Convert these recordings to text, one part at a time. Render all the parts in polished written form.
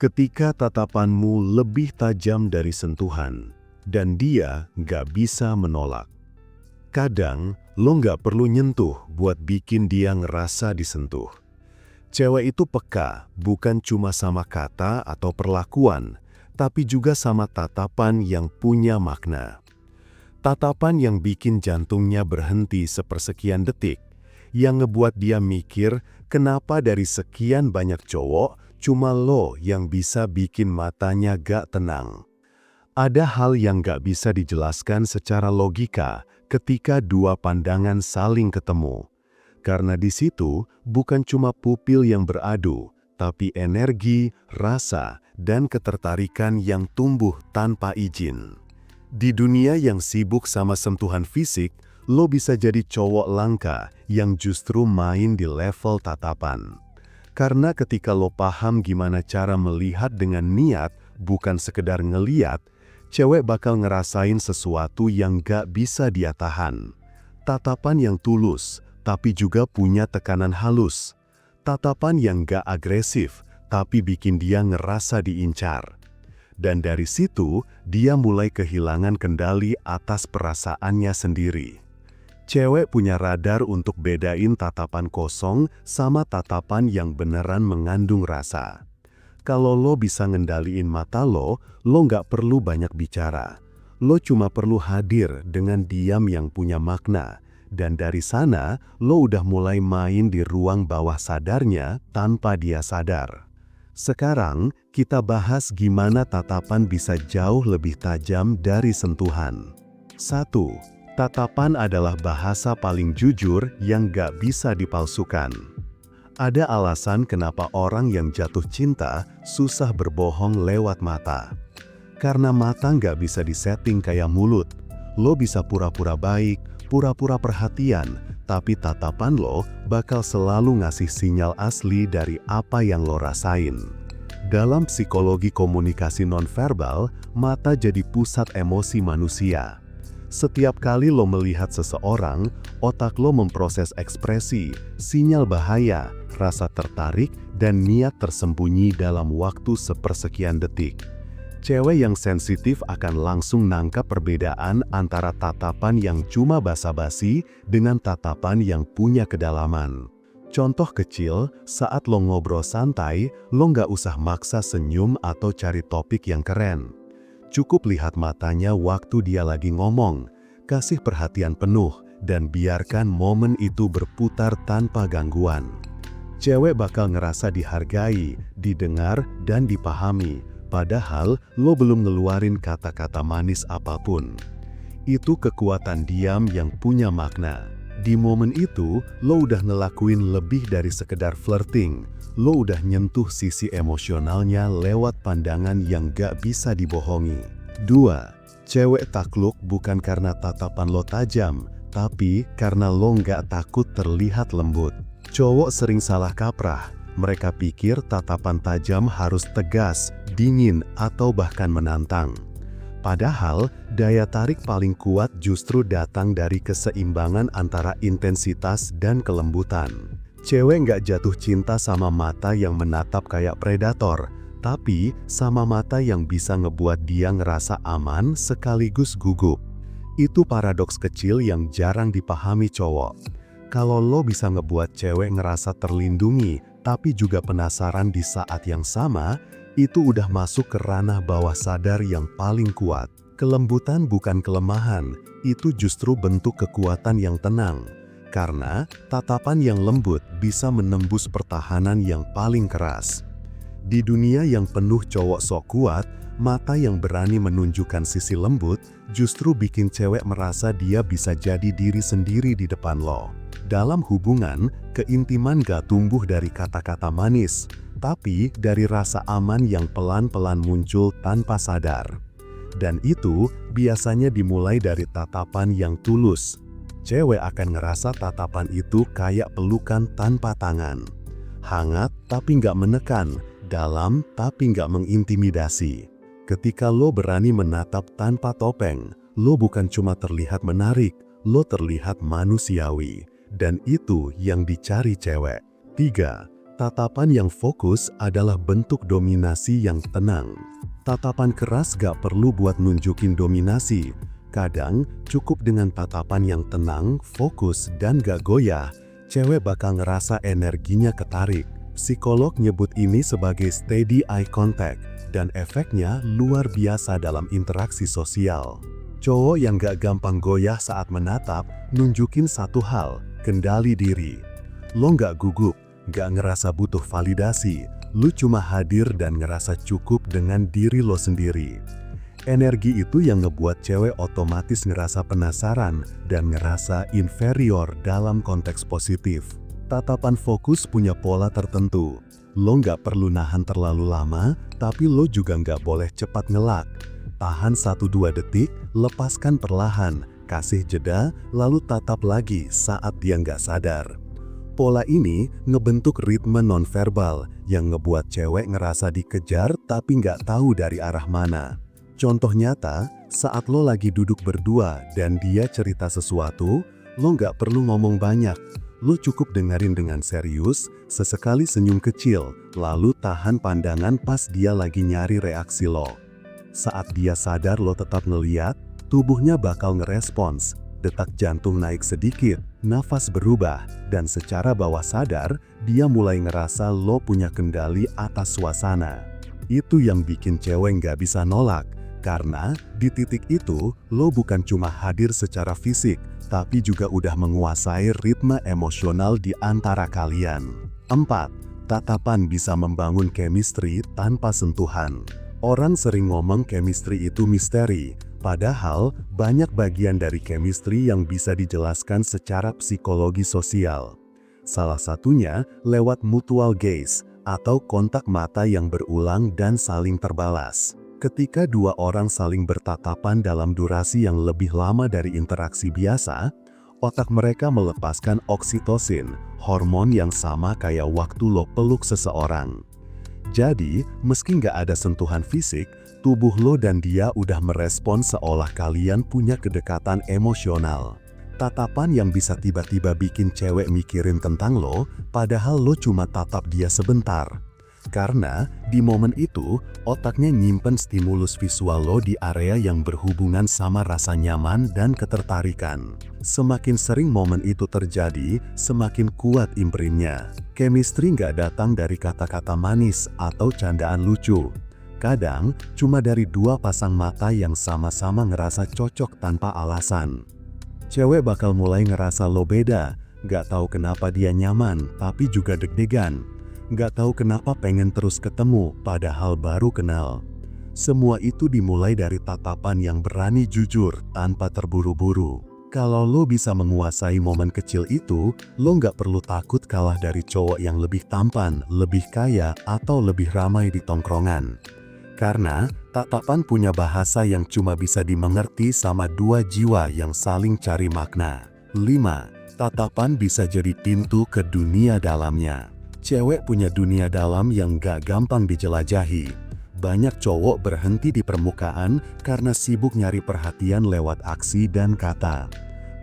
Ketika tatapanmu lebih tajam dari sentuhan, dan dia nggak bisa menolak. Kadang, lo nggak perlu nyentuh buat bikin dia ngerasa disentuh. Cewek itu peka, bukan cuma sama kata atau perlakuan, tapi juga sama tatapan yang punya makna. Tatapan yang bikin jantungnya berhenti sepersekian detik, yang ngebuat dia mikir kenapa dari sekian banyak cowok, cuma lo yang bisa bikin matanya gak tenang. Ada hal yang gak bisa dijelaskan secara logika ketika dua pandangan saling ketemu. Karena di situ bukan cuma pupil yang beradu, tapi energi, rasa, dan ketertarikan yang tumbuh tanpa izin. Di dunia yang sibuk sama sentuhan fisik, lo bisa jadi cowok langka yang justru main di level tatapan. Karena ketika lo paham gimana cara melihat dengan niat, bukan sekedar ngeliat, cewek bakal ngerasain sesuatu yang gak bisa dia tahan. Tatapan yang tulus, tapi juga punya tekanan halus. Tatapan yang gak agresif, tapi bikin dia ngerasa diincar. Dan dari situ, dia mulai kehilangan kendali atas perasaannya sendiri. Cewek punya radar untuk bedain tatapan kosong sama tatapan yang beneran mengandung rasa. Kalau lo bisa ngendaliin mata lo nggak perlu banyak bicara. Lo cuma perlu hadir dengan diam yang punya makna. Dan dari sana, lo udah mulai main di ruang bawah sadarnya tanpa dia sadar. Sekarang, kita bahas gimana tatapan bisa jauh lebih tajam dari sentuhan. 1. Tatapan adalah bahasa paling jujur yang gak bisa dipalsukan. Ada alasan kenapa orang yang jatuh cinta susah berbohong lewat mata. Karena mata gak bisa disetting kayak mulut. Lo bisa pura-pura baik, pura-pura perhatian, tapi tatapan lo bakal selalu ngasih sinyal asli dari apa yang lo rasain. Dalam psikologi komunikasi nonverbal, mata jadi pusat emosi manusia. Setiap kali lo melihat seseorang, otak lo memproses ekspresi, sinyal bahaya, rasa tertarik, dan niat tersembunyi dalam waktu sepersekian detik. Cewek yang sensitif akan langsung nangkap perbedaan antara tatapan yang cuma basa-basi dengan tatapan yang punya kedalaman. Contoh kecil, saat lo ngobrol santai, lo nggak usah maksa senyum atau cari topik yang keren. Cukup lihat matanya waktu dia lagi ngomong, kasih perhatian penuh, dan biarkan momen itu berputar tanpa gangguan. Cewek bakal ngerasa dihargai, didengar, dan dipahami. Padahal lo belum ngeluarin kata-kata manis apapun. Itu kekuatan diam yang punya makna. Di momen itu, lo udah ngelakuin lebih dari sekedar flirting. Lo udah nyentuh sisi emosionalnya lewat pandangan yang gak bisa dibohongi. 2. Cewek takluk bukan karena tatapan lo tajam, tapi karena lo gak takut terlihat lembut. Cowok sering salah kaprah. Mereka pikir tatapan tajam harus tegas, dingin, atau bahkan menantang. Padahal, daya tarik paling kuat justru datang dari keseimbangan antara intensitas dan kelembutan. Cewek nggak jatuh cinta sama mata yang menatap kayak predator, tapi sama mata yang bisa ngebuat dia ngerasa aman sekaligus gugup. Itu paradoks kecil yang jarang dipahami cowok. Kalau lo bisa ngebuat cewek ngerasa terlindungi, tapi juga penasaran di saat yang sama, itu udah masuk ke ranah bawah sadar yang paling kuat. Kelembutan bukan kelemahan, itu justru bentuk kekuatan yang tenang. Karena tatapan yang lembut bisa menembus pertahanan yang paling keras. Di dunia yang penuh cowok sok kuat, mata yang berani menunjukkan sisi lembut justru bikin cewek merasa dia bisa jadi diri sendiri di depan lo. Dalam hubungan, keintiman gak tumbuh dari kata-kata manis, tapi dari rasa aman yang pelan-pelan muncul tanpa sadar. Dan itu biasanya dimulai dari tatapan yang tulus. Cewek akan ngerasa tatapan itu kayak pelukan tanpa tangan. Hangat tapi gak menekan, dalam tapi gak mengintimidasi. Ketika lo berani menatap tanpa topeng, lo bukan cuma terlihat menarik, lo terlihat manusiawi. Dan itu yang dicari cewek. 3. Tatapan yang fokus adalah bentuk dominasi yang tenang. Tatapan keras gak perlu buat nunjukin dominasi. Kadang cukup dengan tatapan yang tenang, fokus, dan gak goyah, cewek bakal ngerasa energinya ketarik. Psikolog nyebut ini sebagai steady eye contact, dan efeknya luar biasa dalam interaksi sosial. Cowok yang gak gampang goyah saat menatap, nunjukin satu hal, kendali diri. Lo gak gugup, gak ngerasa butuh validasi, lu cuma hadir dan ngerasa cukup dengan diri lo sendiri. Energi itu yang ngebuat cewek otomatis ngerasa penasaran dan ngerasa inferior dalam konteks positif. Tatapan fokus punya pola tertentu. Lo nggak perlu nahan terlalu lama, tapi lo juga nggak boleh cepat ngelak. Tahan 1-2 detik, lepaskan perlahan, kasih jeda, lalu tatap lagi saat dia nggak sadar. Pola ini ngebentuk ritme nonverbal yang ngebuat cewek ngerasa dikejar tapi nggak tahu dari arah mana. Contoh nyata, saat lo lagi duduk berdua dan dia cerita sesuatu, lo nggak perlu ngomong banyak. Lo cukup dengerin dengan serius, sesekali senyum kecil, lalu tahan pandangan pas dia lagi nyari reaksi lo. Saat dia sadar lo tetap ngeliat, tubuhnya bakal ngerespons. Detak jantung naik sedikit, nafas berubah, dan secara bawah sadar, dia mulai ngerasa lo punya kendali atas suasana. Itu yang bikin cewek nggak bisa nolak, karena di titik itu, lo bukan cuma hadir secara fisik, tapi juga udah menguasai ritme emosional di antara kalian. 4. Tatapan bisa membangun chemistry tanpa sentuhan. Orang sering ngomong chemistry itu misteri, padahal banyak bagian dari chemistry yang bisa dijelaskan secara psikologi sosial. Salah satunya lewat mutual gaze atau kontak mata yang berulang dan saling terbalas. Ketika dua orang saling bertatapan dalam durasi yang lebih lama dari interaksi biasa, otak mereka melepaskan oksitosin, hormon yang sama kayak waktu lo peluk seseorang. Jadi, meski nggak ada sentuhan fisik, tubuh lo dan dia udah merespon seolah kalian punya kedekatan emosional. Tatapan yang bisa tiba-tiba bikin cewek mikirin tentang lo, padahal lo cuma tatap dia sebentar. Karena di momen itu, otaknya nyimpen stimulus visual lo di area yang berhubungan sama rasa nyaman dan ketertarikan. Semakin sering momen itu terjadi, semakin kuat imprintnya. Chemistry nggak datang dari kata-kata manis atau candaan lucu. Kadang, cuma dari dua pasang mata yang sama-sama ngerasa cocok tanpa alasan. Cewek bakal mulai ngerasa lo beda, nggak tahu kenapa dia nyaman, tapi juga deg-degan. Nggak tahu kenapa pengen terus ketemu, padahal baru kenal. Semua itu dimulai dari tatapan yang berani jujur, tanpa terburu-buru. Kalau lo bisa menguasai momen kecil itu, lo nggak perlu takut kalah dari cowok yang lebih tampan, lebih kaya, atau lebih ramai di tongkrongan. Karena, tatapan punya bahasa yang cuma bisa dimengerti sama dua jiwa yang saling cari makna. 5. Tatapan bisa jadi pintu ke dunia dalamnya. Cewek punya dunia dalam yang gak gampang dijelajahi. Banyak cowok berhenti di permukaan karena sibuk nyari perhatian lewat aksi dan kata.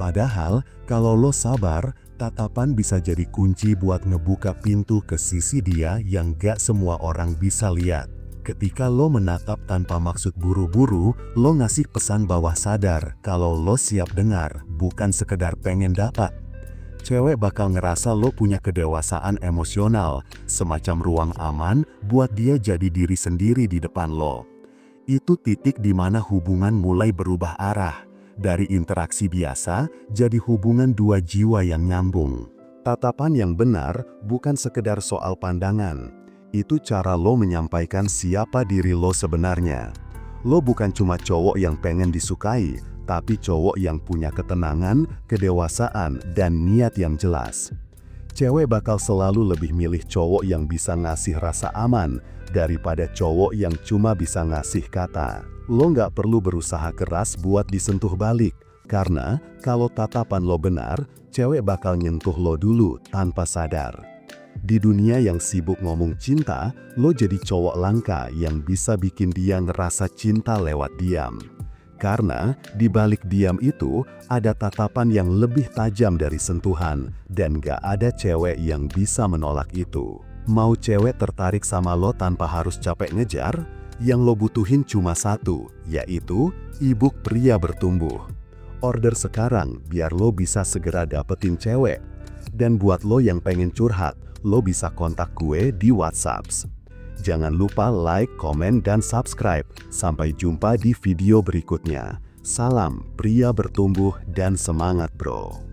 Padahal, kalau lo sabar, tatapan bisa jadi kunci buat ngebuka pintu ke sisi dia yang gak semua orang bisa lihat. Ketika lo menatap tanpa maksud buru-buru, lo ngasih pesan bawah sadar kalau lo siap dengar, bukan sekedar pengen dapat. Cewek bakal ngerasa lo punya kedewasaan emosional, semacam ruang aman buat dia jadi diri sendiri di depan lo. Itu titik di mana hubungan mulai berubah arah, dari interaksi biasa jadi hubungan dua jiwa yang nyambung. Tatapan yang benar bukan sekedar soal pandangan, itu cara lo menyampaikan siapa diri lo sebenarnya. Lo bukan cuma cowok yang pengen disukai, tapi cowok yang punya ketenangan, kedewasaan, dan niat yang jelas. Cewek bakal selalu lebih milih cowok yang bisa ngasih rasa aman daripada cowok yang cuma bisa ngasih kata. Lo nggak perlu berusaha keras buat disentuh balik, karena kalau tatapan lo benar, cewek bakal nyentuh lo dulu tanpa sadar. Di dunia yang sibuk ngomong cinta, lo jadi cowok langka yang bisa bikin dia ngerasa cinta lewat diam. Karena di balik diam itu ada tatapan yang lebih tajam dari sentuhan dan gak ada cewek yang bisa menolak itu. Mau cewek tertarik sama lo tanpa harus capek ngejar? Yang lo butuhin cuma satu, yaitu e-book Pria Bertumbuh. Order sekarang biar lo bisa segera dapetin cewek. Dan buat lo yang pengen curhat, lo bisa kontak gue di WhatsApp. Jangan lupa like, komen, dan subscribe. Sampai jumpa di video berikutnya. Salam pria bertumbuh dan semangat bro.